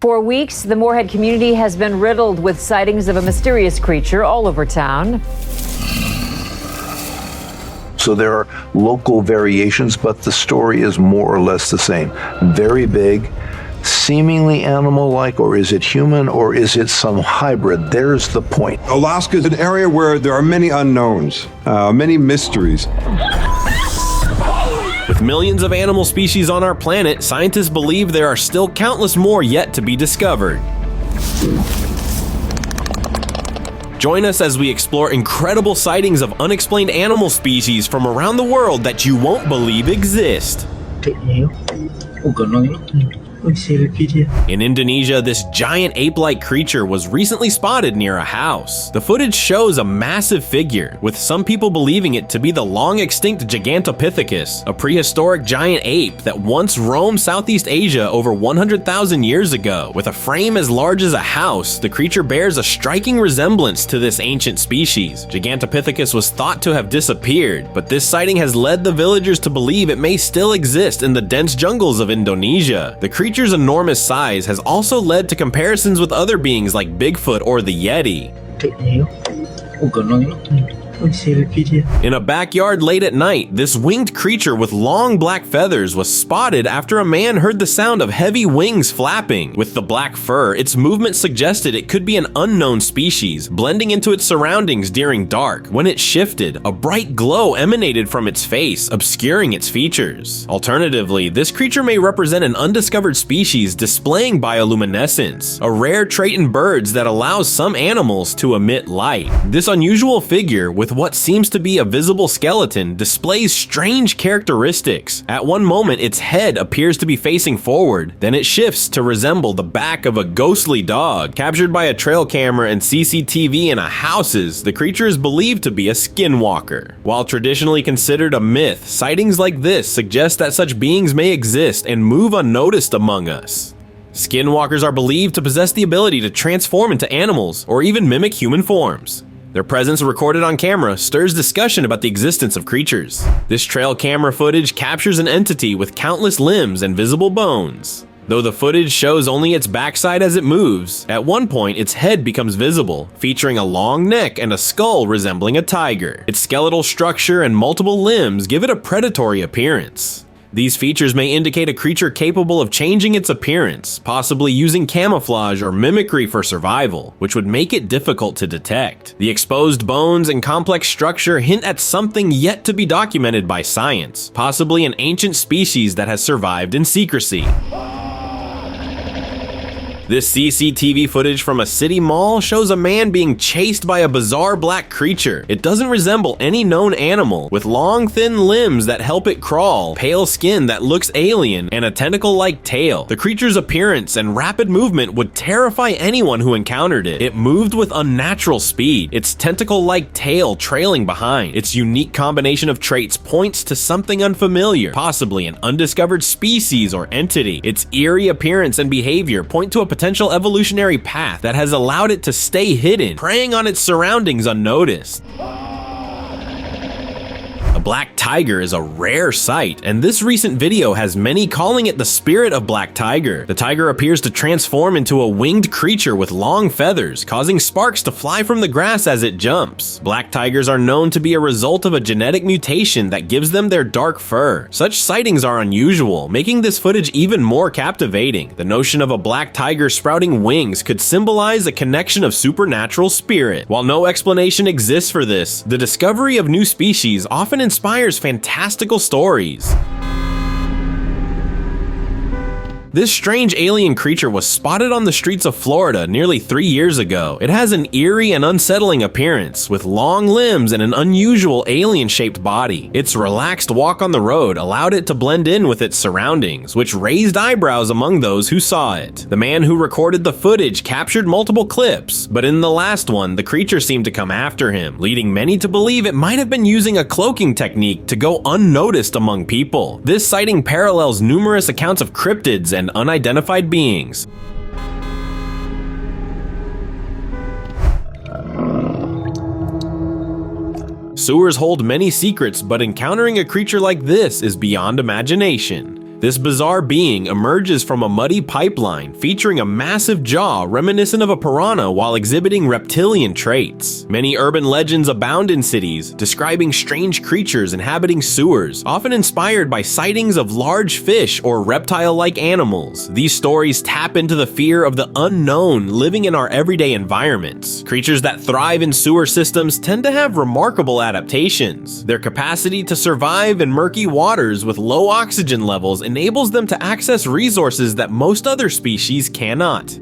For weeks, the Moorhead community has been riddled with sightings of a mysterious creature all over town. So there are local variations, but the story is more or less the same. Very big, seemingly animal-like, or is it human, or is it some hybrid? There's the point. Alaska is an area where there are many unknowns, many mysteries. With millions of animal species on our planet, scientists believe there are still countless more yet to be discovered. Join us as we explore incredible sightings of unexplained animal species from around the world that you won't believe exist. In Indonesia, this giant ape-like creature was recently spotted near a house. The footage shows a massive figure, with some people believing it to be the long-extinct Gigantopithecus, a prehistoric giant ape that once roamed Southeast Asia over 100,000 years ago. With a frame as large as a house, the creature bears a striking resemblance to this ancient species. Gigantopithecus was thought to have disappeared, but this sighting has led the villagers to believe it may still exist in the dense jungles of Indonesia. The creature's enormous size has also led to comparisons with other beings like Bigfoot or the Yeti. In a backyard late at night, this winged creature with long black feathers was spotted after a man heard the sound of heavy wings flapping. With the black fur, its movement suggested it could be an unknown species, blending into its surroundings during dark. When it shifted, a bright glow emanated from its face, obscuring its features. Alternatively, this creature may represent an undiscovered species displaying bioluminescence, a rare trait in birds that allows some animals to emit light. This unusual figure, with what seems to be a visible skeleton, displays strange characteristics. At one moment, its head appears to be facing forward, then it shifts to resemble the back of a ghostly dog. Captured by a trail camera and CCTV in a houses, the creature is believed to be a skinwalker. While traditionally considered a myth, sightings like this suggest that such beings may exist and move unnoticed among us. Skinwalkers are believed to possess the ability to transform into animals or even mimic human forms. Their presence recorded on camera stirs discussion about the existence of creatures. This trail camera footage captures an entity with countless limbs and visible bones. Though the footage shows only its backside as it moves, at one point its head becomes visible, featuring a long neck and a skull resembling a tiger. Its skeletal structure and multiple limbs give it a predatory appearance. These features may indicate a creature capable of changing its appearance, possibly using camouflage or mimicry for survival, which would make it difficult to detect. The exposed bones and complex structure hint at something yet to be documented by science, possibly an ancient species that has survived in secrecy. This CCTV footage from a city mall shows a man being chased by a bizarre black creature. It doesn't resemble any known animal, with long thin limbs that help it crawl, pale skin that looks alien, and a tentacle-like tail. The creature's appearance and rapid movement would terrify anyone who encountered it. It moved with unnatural speed, its tentacle-like tail trailing behind. Its unique combination of traits points to something unfamiliar, possibly an undiscovered species or entity. Its eerie appearance and behavior point to a potential evolutionary path that has allowed it to stay hidden, preying on its surroundings unnoticed. A black tiger is a rare sight, and this recent video has many calling it the spirit of black tiger. The tiger appears to transform into a winged creature with long feathers, causing sparks to fly from the grass as it jumps. Black tigers are known to be a result of a genetic mutation that gives them their dark fur. Such sightings are unusual, making this footage even more captivating. The notion of a black tiger sprouting wings could symbolize a connection of supernatural spirit. While no explanation exists for this, the discovery of new species often inspires fantastical stories. This strange alien creature was spotted on the streets of Florida nearly 3 years ago. It has an eerie and unsettling appearance, with long limbs and an unusual alien-shaped body. Its relaxed walk on the road allowed it to blend in with its surroundings, which raised eyebrows among those who saw it. The man who recorded the footage captured multiple clips, but in the last one, the creature seemed to come after him, leading many to believe it might have been using a cloaking technique to go unnoticed among people. This sighting parallels numerous accounts of cryptids and unidentified beings. Sewers hold many secrets, but encountering a creature like this is beyond imagination. This bizarre being emerges from a muddy pipeline featuring a massive jaw reminiscent of a piranha while exhibiting reptilian traits. Many urban legends abound in cities, describing strange creatures inhabiting sewers, often inspired by sightings of large fish or reptile-like animals. These stories tap into the fear of the unknown living in our everyday environments. Creatures that thrive in sewer systems tend to have remarkable adaptations. Their capacity to survive in murky waters with low oxygen levels enables them to access resources that most other species cannot.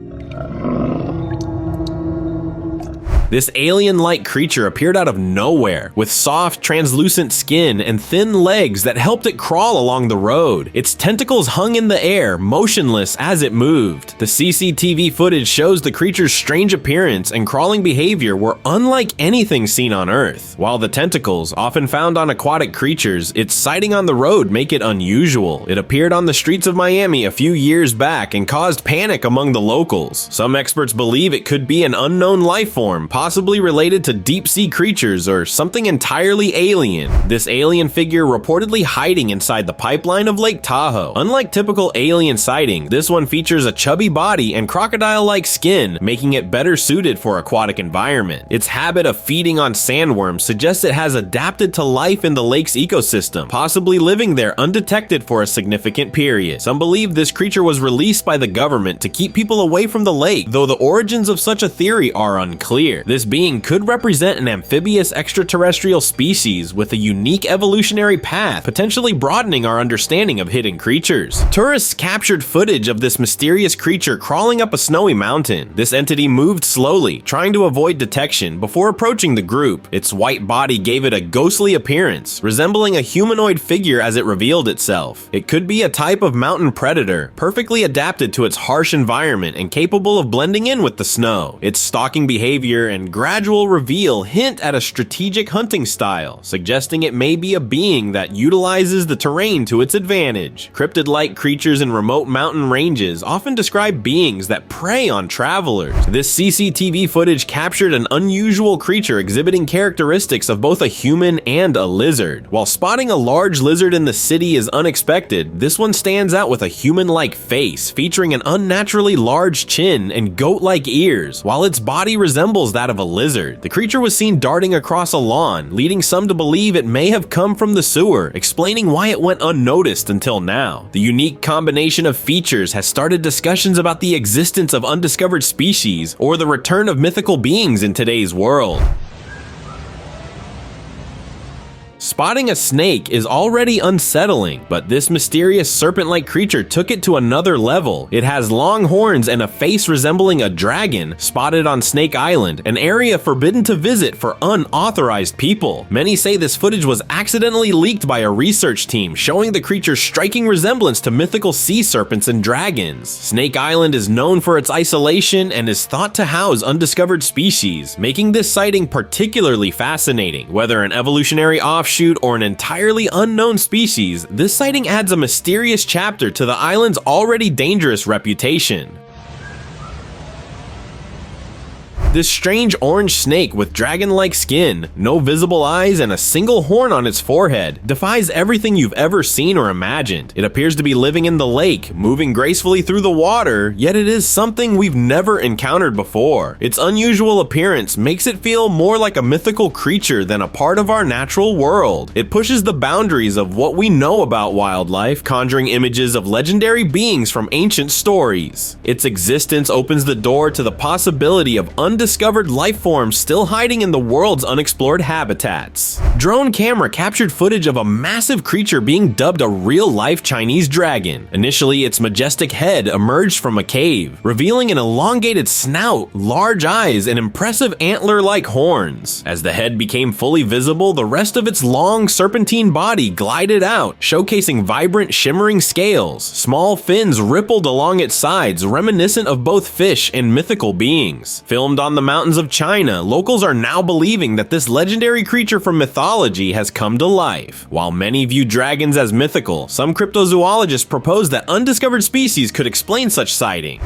This alien-like creature appeared out of nowhere, with soft, translucent skin and thin legs that helped it crawl along the road. Its tentacles hung in the air, motionless as it moved. The CCTV footage shows the creature's strange appearance and crawling behavior were unlike anything seen on Earth. While the tentacles, often found on aquatic creatures, its sighting on the road make it unusual. It appeared on the streets of Miami a few years back and caused panic among the locals. Some experts believe it could be an unknown life form, possibly related to deep-sea creatures or something entirely alien. This alien figure reportedly hiding inside the pipeline of Lake Tahoe. Unlike typical alien sighting, this one features a chubby body and crocodile-like skin, making it better suited for aquatic environment. Its habit of feeding on sandworms suggests it has adapted to life in the lake's ecosystem, possibly living there undetected for a significant period. Some believe this creature was released by the government to keep people away from the lake, though the origins of such a theory are unclear. This being could represent an amphibious extraterrestrial species with a unique evolutionary path, potentially broadening our understanding of hidden creatures. Tourists captured footage of this mysterious creature crawling up a snowy mountain. This entity moved slowly, trying to avoid detection before approaching the group. Its white body gave it a ghostly appearance, resembling a humanoid figure as it revealed itself. It could be a type of mountain predator, perfectly adapted to its harsh environment and capable of blending in with the snow. Its stalking behavior and gradual reveal hint at a strategic hunting style, suggesting it may be a being that utilizes the terrain to its advantage. Cryptid-like creatures in remote mountain ranges often describe beings that prey on travelers. This CCTV footage captured an unusual creature exhibiting characteristics of both a human and a lizard. While spotting a large lizard in the city is unexpected, this one stands out with a human-like face, featuring an unnaturally large chin and goat-like ears, while its body resembles that of a lizard. The creature was seen darting across a lawn, leading some to believe it may have come from the sewer, explaining why it went unnoticed until now. The unique combination of features has started discussions about the existence of undiscovered species or the return of mythical beings in today's world. Spotting a snake is already unsettling, but this mysterious serpent-like creature took it to another level. It has long horns and a face resembling a dragon, spotted on Snake Island, an area forbidden to visit for unauthorized people. Many say this footage was accidentally leaked by a research team, showing the creature's striking resemblance to mythical sea serpents and dragons. Snake Island is known for its isolation and is thought to house undiscovered species, making this sighting particularly fascinating. Whether an evolutionary offshoot or an entirely unknown species, this sighting adds a mysterious chapter to the island's already dangerous reputation. This strange orange snake with dragon-like skin, no visible eyes, and a single horn on its forehead defies everything you've ever seen or imagined. It appears to be living in the lake, moving gracefully through the water, yet it is something we've never encountered before. Its unusual appearance makes it feel more like a mythical creature than a part of our natural world. It pushes the boundaries of what we know about wildlife, conjuring images of legendary beings from ancient stories. Its existence opens the door to the possibility of undiscovered life forms still hiding in the world's unexplored habitats. Drone camera captured footage of a massive creature being dubbed a real-life Chinese dragon. Initially, its majestic head emerged from a cave, revealing an elongated snout, large eyes, and impressive antler-like horns. As the head became fully visible, the rest of its long serpentine body glided out, showcasing vibrant, shimmering scales. Small fins rippled along its sides, reminiscent of both fish and mythical beings. Filmed on the mountains of China, locals are now believing that this legendary creature from mythology has come to life. While many view dragons as mythical, some cryptozoologists propose that undiscovered species could explain such sightings.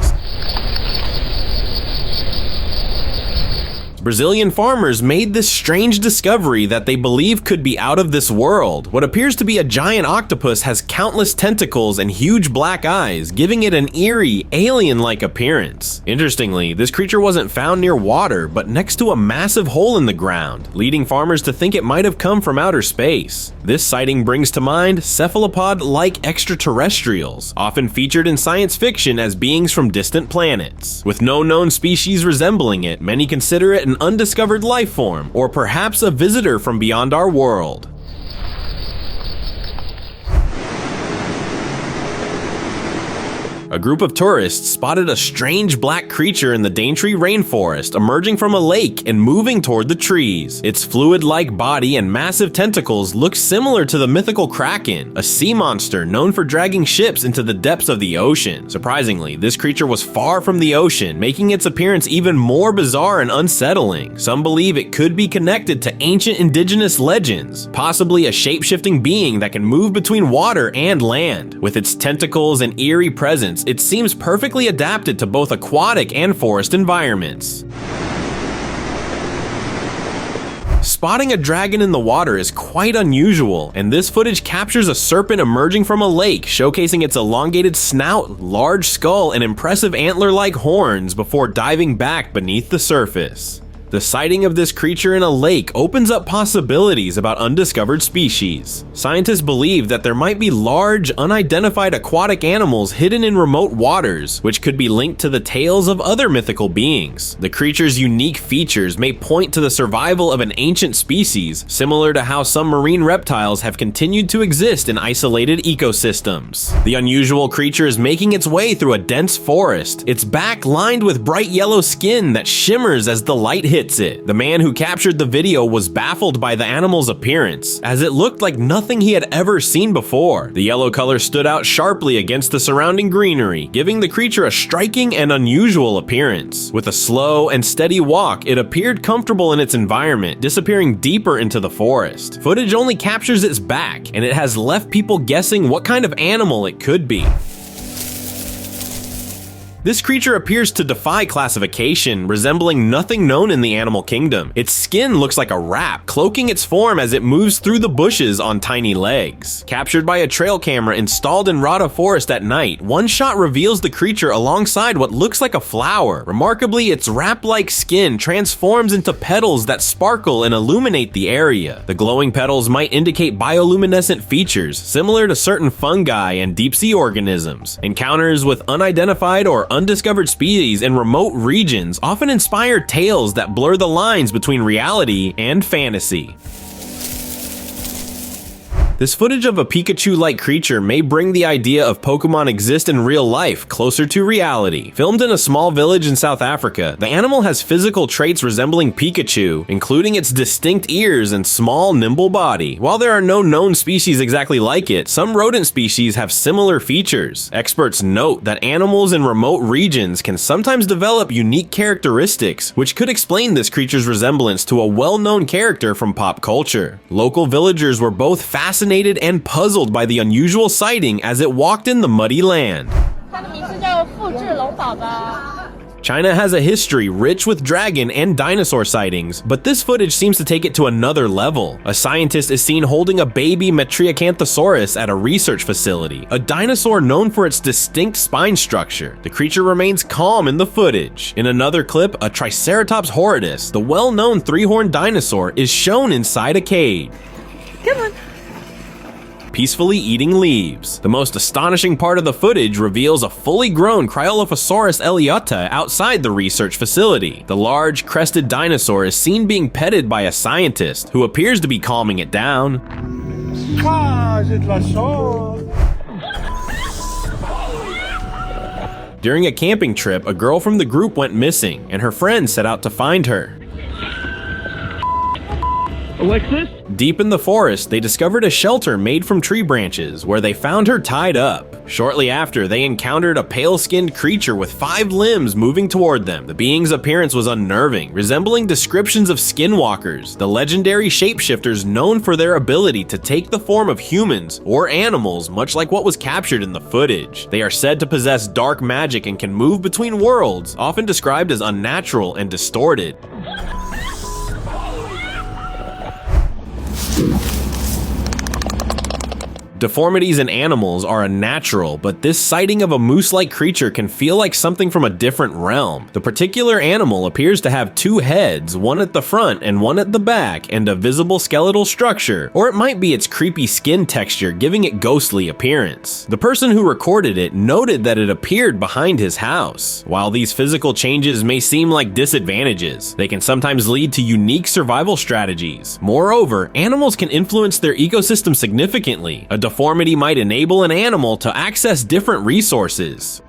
Brazilian farmers made this strange discovery that they believe could be out of this world. What appears to be a giant octopus has countless tentacles and huge black eyes, giving it an eerie, alien-like appearance. Interestingly, this creature wasn't found near water, but next to a massive hole in the ground, leading farmers to think it might have come from outer space. This sighting brings to mind cephalopod-like extraterrestrials, often featured in science fiction as beings from distant planets. With no known species resembling it, many consider it an undiscovered life form, or perhaps a visitor from beyond our world. A group of tourists spotted a strange black creature in the Daintree rainforest emerging from a lake and moving toward the trees. Its fluid-like body and massive tentacles look similar to the mythical Kraken, a sea monster known for dragging ships into the depths of the ocean. Surprisingly, this creature was far from the ocean, making its appearance even more bizarre and unsettling. Some believe it could be connected to ancient indigenous legends, possibly a shape-shifting being that can move between water and land. With its tentacles and eerie presence, it seems perfectly adapted to both aquatic and forest environments. Spotting a dragon in the water is quite unusual, and this footage captures a serpent emerging from a lake, showcasing its elongated snout, large skull, and impressive antler-like horns before diving back beneath the surface. The sighting of this creature in a lake opens up possibilities about undiscovered species. Scientists believe that there might be large, unidentified aquatic animals hidden in remote waters, which could be linked to the tales of other mythical beings. The creature's unique features may point to the survival of an ancient species, similar to how some marine reptiles have continued to exist in isolated ecosystems. The unusual creature is making its way through a dense forest, its back lined with bright yellow skin that shimmers as the light hits it. The man who captured the video was baffled by the animal's appearance, as it looked like nothing he had ever seen before. The yellow color stood out sharply against the surrounding greenery, giving the creature a striking and unusual appearance. With a slow and steady walk, it appeared comfortable in its environment, disappearing deeper into the forest. Footage only captures its back, and it has left people guessing what kind of animal it could be. This creature appears to defy classification, resembling nothing known in the animal kingdom. Its skin looks like a wrap, cloaking its form as it moves through the bushes on tiny legs. Captured by a trail camera installed in Rada Forest at night, one shot reveals the creature alongside what looks like a flower. Remarkably, its wrap-like skin transforms into petals that sparkle and illuminate the area. The glowing petals might indicate bioluminescent features, similar to certain fungi and deep-sea organisms. Encounters with unidentified or undiscovered species in remote regions often inspire tales that blur the lines between reality and fantasy. This footage of a Pikachu-like creature may bring the idea of Pokemon exist in real life closer to reality. Filmed in a small village in South Africa, the animal has physical traits resembling Pikachu, including its distinct ears and small, nimble body. While there are no known species exactly like it, some rodent species have similar features. Experts note that animals in remote regions can sometimes develop unique characteristics, which could explain this creature's resemblance to a well-known character from pop culture. Local villagers were both fascinated and puzzled by the unusual sighting as it walked in the muddy land. China has a history rich with dragon and dinosaur sightings, but this footage seems to take it to another level. A scientist is seen holding a baby Metriacanthosaurus at a research facility, a dinosaur known for its distinct spine structure. The creature remains calm in the footage. In another clip, a Triceratops horridus, the well-known three-horned dinosaur, is shown inside a cage. Come on. Peacefully eating leaves. The most astonishing part of the footage reveals a fully grown Cryolophosaurus eliota outside the research facility. The large, crested dinosaur is seen being petted by a scientist, who appears to be calming it down. During a camping trip, a girl from the group went missing, and her friends set out to find her. Alexis? Deep in the forest, they discovered a shelter made from tree branches, where they found her tied up. Shortly after, they encountered a pale-skinned creature with 5 limbs moving toward them. The being's appearance was unnerving, resembling descriptions of skinwalkers, the legendary shapeshifters known for their ability to take the form of humans or animals, much like what was captured in the footage. They are said to possess dark magic and can move between worlds, often described as unnatural and distorted. Deformities in animals are a natural, but this sighting of a moose-like creature can feel like something from a different realm. The particular animal appears to have two heads, one at the front and one at the back, and a visible skeletal structure, or it might be its creepy skin texture giving it ghostly appearance. The person who recorded it noted that it appeared behind his house. While these physical changes may seem like disadvantages, they can sometimes lead to unique survival strategies. Moreover, animals can influence their ecosystem significantly. A deformity might enable an animal to access different resources.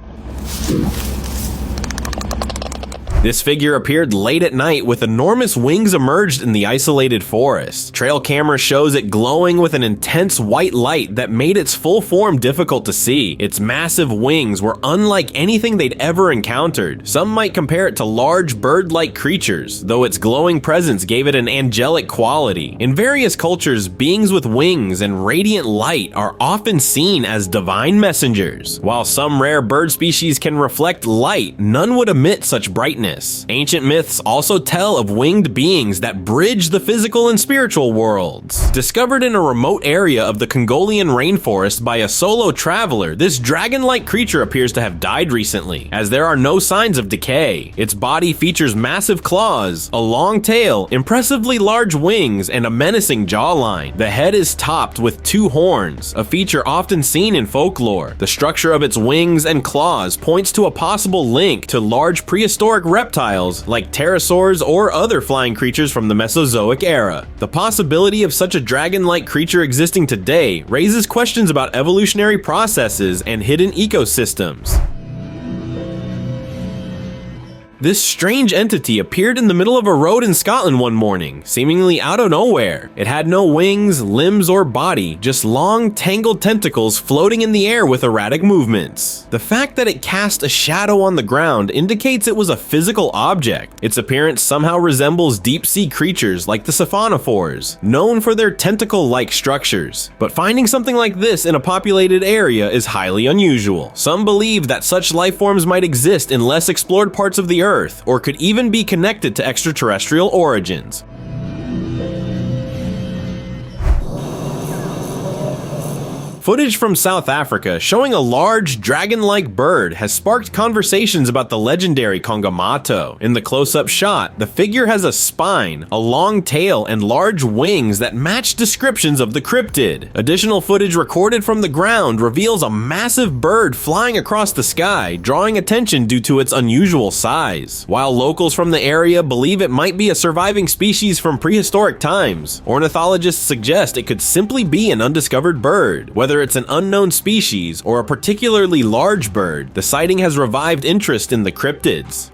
This figure appeared late at night with enormous wings emerged in the isolated forest. Trail camera shows it glowing with an intense white light that made its full form difficult to see. Its massive wings were unlike anything they'd ever encountered. Some might compare it to large bird-like creatures, though its glowing presence gave it an angelic quality. In various cultures, beings with wings and radiant light are often seen as divine messengers. While some rare bird species can reflect light, none would emit such brightness. Ancient myths also tell of winged beings that bridge the physical and spiritual worlds. Discovered in a remote area of the Congolian rainforest by a solo traveler, this dragon-like creature appears to have died recently, as there are no signs of decay. Its body features massive claws, a long tail, impressively large wings, and a menacing jawline. The head is topped with two horns, a feature often seen in folklore. The structure of its wings and claws points to a possible link to large prehistoric reptiles like pterosaurs or other flying creatures from the Mesozoic era. The possibility of such a dragon-like creature existing today raises questions about evolutionary processes and hidden ecosystems. This strange entity appeared in the middle of a road in Scotland one morning, seemingly out of nowhere. It had no wings, limbs, or body, just long, tangled tentacles floating in the air with erratic movements. The fact that it cast a shadow on the ground indicates it was a physical object. Its appearance somehow resembles deep-sea creatures like the siphonophores, known for their tentacle-like structures. But finding something like this in a populated area is highly unusual. Some believe that such life forms might exist in less explored parts of the Earth, or could even be connected to extraterrestrial origins. Footage from South Africa showing a large dragon-like bird has sparked conversations about the legendary Congamato. In the close-up shot, the figure has a spine, a long tail, and large wings that match descriptions of the cryptid. Additional footage recorded from the ground reveals a massive bird flying across the sky, drawing attention due to its unusual size. While locals from the area believe it might be a surviving species from prehistoric times, ornithologists suggest it could simply be an undiscovered bird. Whether it's an unknown species or a particularly large bird, the sighting has revived interest in the cryptids.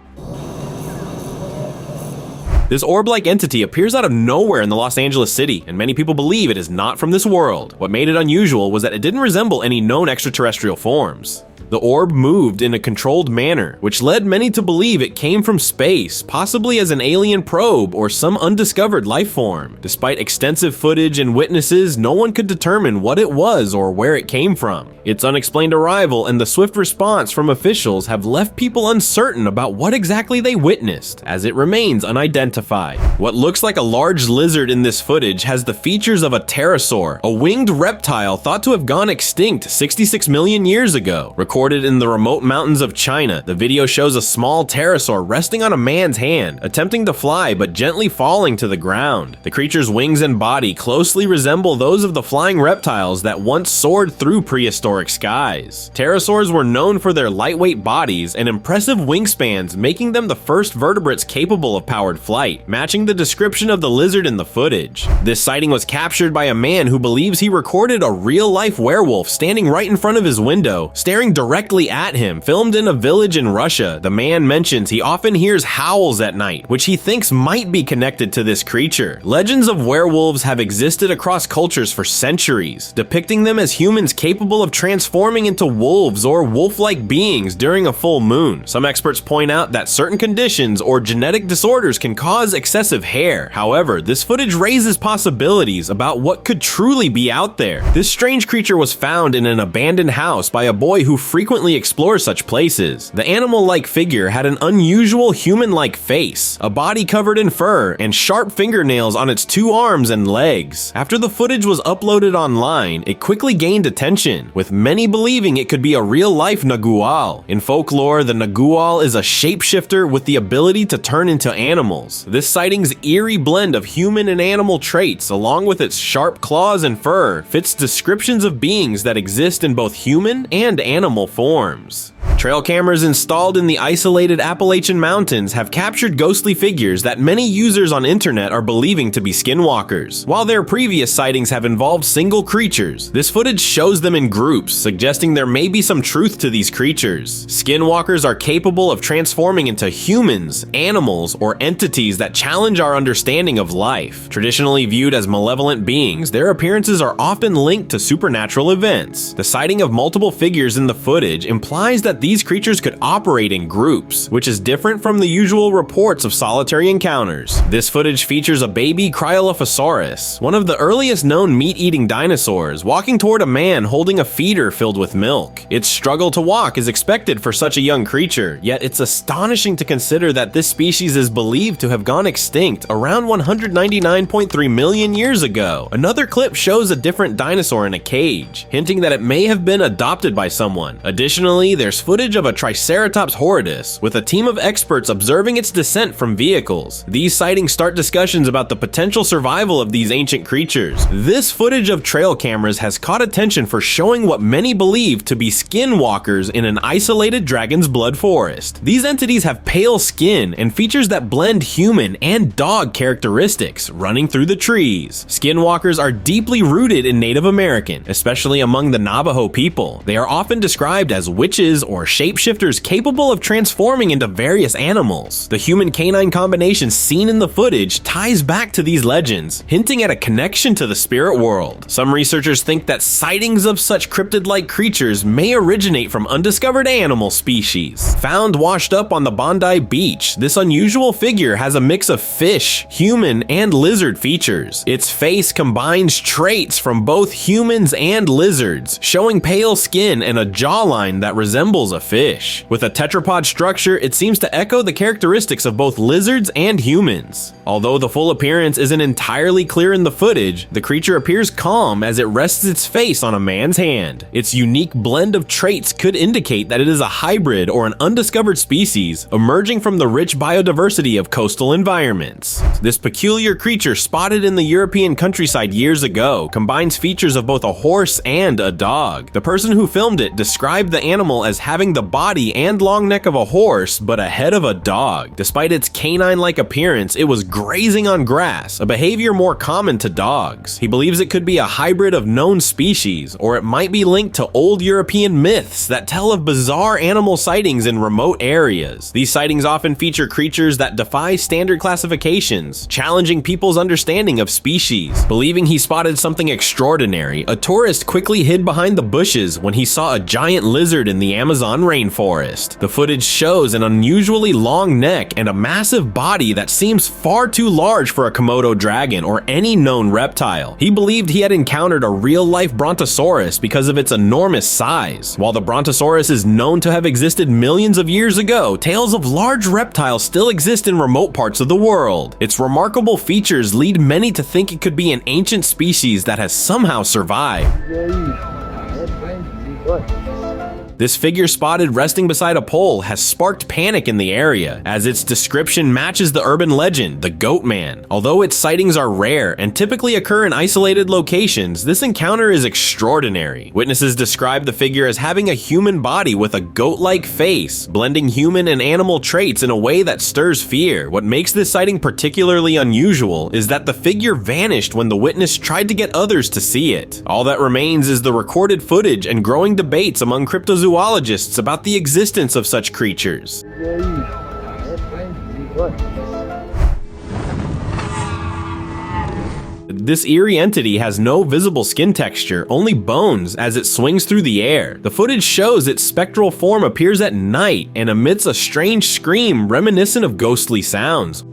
This orb-like entity appears out of nowhere in the Los Angeles city, and many people believe it is not from this world. What made it unusual was that it didn't resemble any known extraterrestrial forms. The orb moved in a controlled manner, which led many to believe it came from space, possibly as an alien probe or some undiscovered life form. Despite extensive footage and witnesses, no one could determine what it was or where it came from. Its unexplained arrival and the swift response from officials have left people uncertain about what exactly they witnessed, as it remains unidentified. What looks like a large lizard in this footage has the features of a pterosaur, a winged reptile thought to have gone extinct 66 million years ago. Recorded in the remote mountains of China, the video shows a small pterosaur resting on a man's hand, attempting to fly but gently falling to the ground. The creature's wings and body closely resemble those of the flying reptiles that once soared through prehistoric skies. Pterosaurs were known for their lightweight bodies and impressive wingspans, making them the first vertebrates capable of powered flight, matching the description of the lizard in the footage. This sighting was captured by a man who believes he recorded a real-life werewolf standing right in front of his window, staring directly at him. Filmed in a village in Russia, the man mentions he often hears howls at night, which he thinks might be connected to this creature. Legends of werewolves have existed across cultures for centuries, depicting them as humans capable of transforming into wolves or wolf-like beings during a full moon. Some experts point out that certain conditions or genetic disorders can cause excessive hair. However, this footage raises possibilities about what could truly be out there. This strange creature was found in an abandoned house by a boy who frequently explore such places. The animal-like figure had an unusual human-like face, a body covered in fur, and sharp fingernails on its 2 arms and legs. After the footage was uploaded online, it quickly gained attention, with many believing it could be a real-life Nagal. In folklore, the Nagal is a shapeshifter with the ability to turn into animals. This sighting's eerie blend of human and animal traits, along with its sharp claws and fur, fits descriptions of beings that exist in both human and animal forms. Trail cameras installed in the isolated Appalachian mountains have captured ghostly figures that many users on internet are believing to be skinwalkers. While their previous sightings have involved single creatures, this footage shows them in groups, suggesting there may be some truth to these creatures. Skinwalkers are capable of transforming into humans, animals, or entities that challenge our understanding of life. Traditionally viewed as malevolent beings, their appearances are often linked to supernatural events. The sighting of multiple figures in the footage implies that these creatures could operate in groups, which is different from the usual reports of solitary encounters. This footage features a baby Cryolophosaurus, one of the earliest known meat-eating dinosaurs, walking toward a man holding a feeder filled with milk. Its struggle to walk is expected for such a young creature, yet it's astonishing to consider that this species is believed to have gone extinct around 199.3 million years ago. Another clip shows a different dinosaur in a cage, hinting that it may have been adopted by someone. Additionally, there's footage of a Triceratops horridus, with a team of experts observing its descent from vehicles. These sightings start discussions about the potential survival of these ancient creatures. This footage of trail cameras has caught attention for showing what many believe to be skinwalkers in an isolated dragon's blood forest. These entities have pale skin and features that blend human and dog characteristics, running through the trees. Skinwalkers are deeply rooted in Native American, especially among the Navajo people. They are often described as witches or shapeshifters capable of transforming into various animals. The human-canine combination seen in the footage ties back to these legends, hinting at a connection to the spirit world. Some researchers think that sightings of such cryptid-like creatures may originate from undiscovered animal species. Found washed up on the Bondi beach, this unusual figure has a mix of fish, human, and lizard features. Its face combines traits from both humans and lizards, showing pale skin and a jawline that resembles a fish. With a tetrapod structure, it seems to echo the characteristics of both lizards and humans. Although the full appearance isn't entirely clear in the footage, the creature appears calm as it rests its face on a man's hand. Its unique blend of traits could indicate that it is a hybrid or an undiscovered species emerging from the rich biodiversity of coastal environments. This peculiar creature, spotted in the European countryside years ago, combines features of both a horse and a dog. The person who filmed it described the animal as having the body and long neck of a horse, but a head of a dog. Despite its canine-like appearance, it was grazing on grass, a behavior more common to dogs. He believes it could be a hybrid of known species, or it might be linked to old European myths that tell of bizarre animal sightings in remote areas. These sightings often feature creatures that defy standard classifications, challenging people's understanding of species. Believing he spotted something extraordinary, a tourist quickly hid behind the bushes when he saw a giant lizard in the Amazon rainforest. The footage shows an unusually long neck and a massive body that seems far too large for a Komodo dragon or any known reptile. He believed he had encountered a real-life brontosaurus because of its enormous size. While the brontosaurus is known to have existed millions of years ago, tales of large reptiles still exist in remote parts of the world. Its remarkable features lead many to think it could be an ancient species that has somehow survived. This figure spotted resting beside a pole has sparked panic in the area, as its description matches the urban legend, the Goatman. Although its sightings are rare and typically occur in isolated locations, this encounter is extraordinary. Witnesses describe the figure as having a human body with a goat-like face, blending human and animal traits in a way that stirs fear. What makes this sighting particularly unusual is that the figure vanished when the witness tried to get others to see it. All that remains is the recorded footage and growing debates among cryptozoologists about the existence of such creatures. This eerie entity has no visible skin texture, only bones as it swings through the air. The footage shows its spectral form appears at night and emits a strange scream reminiscent of ghostly sounds.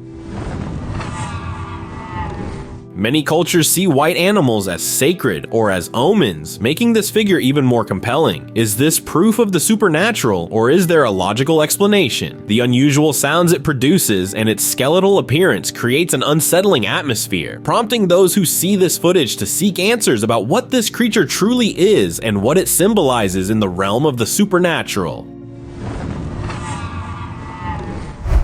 Many cultures see white animals as sacred or as omens, making this figure even more compelling. Is this proof of the supernatural, or is there a logical explanation? The unusual sounds it produces and its skeletal appearance creates an unsettling atmosphere, prompting those who see this footage to seek answers about what this creature truly is and what it symbolizes in the realm of the supernatural.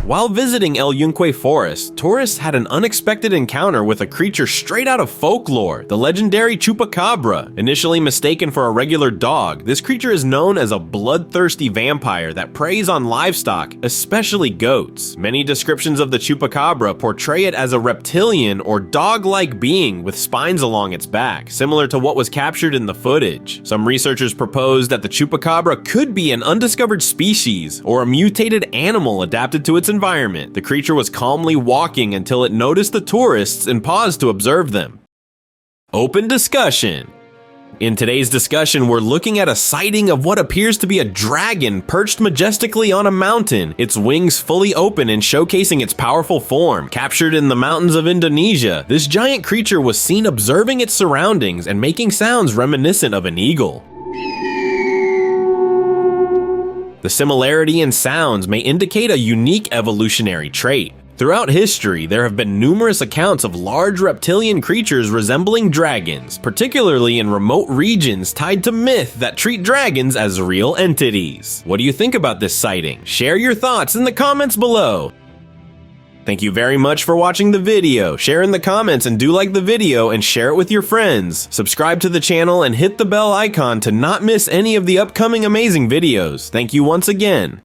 While visiting El Yunque Forest, tourists had an unexpected encounter with a creature straight out of folklore, the legendary chupacabra. Initially mistaken for a regular dog, this creature is known as a bloodthirsty vampire that preys on livestock, especially goats. Many descriptions of the chupacabra portray it as a reptilian or dog-like being with spines along its back, similar to what was captured in the footage. Some researchers propose that the chupacabra could be an undiscovered species or a mutated animal adapted to its environment. The creature was calmly walking until it noticed the tourists and paused to observe them. Open discussion. In today's discussion, we're looking at a sighting of what appears to be a dragon perched majestically on a mountain, its wings fully open and showcasing its powerful form. Captured in the mountains of Indonesia, this giant creature was seen observing its surroundings and making sounds reminiscent of an eagle. The similarity in sounds may indicate a unique evolutionary trait. Throughout history, there have been numerous accounts of large reptilian creatures resembling dragons, particularly in remote regions tied to myth that treat dragons as real entities. What do you think about this sighting? Share your thoughts in the comments below. Thank you very much for watching the video. Share in the comments and do like the video and share it with your friends. Subscribe to the channel and hit the bell icon to not miss any of the upcoming amazing videos. Thank you once again.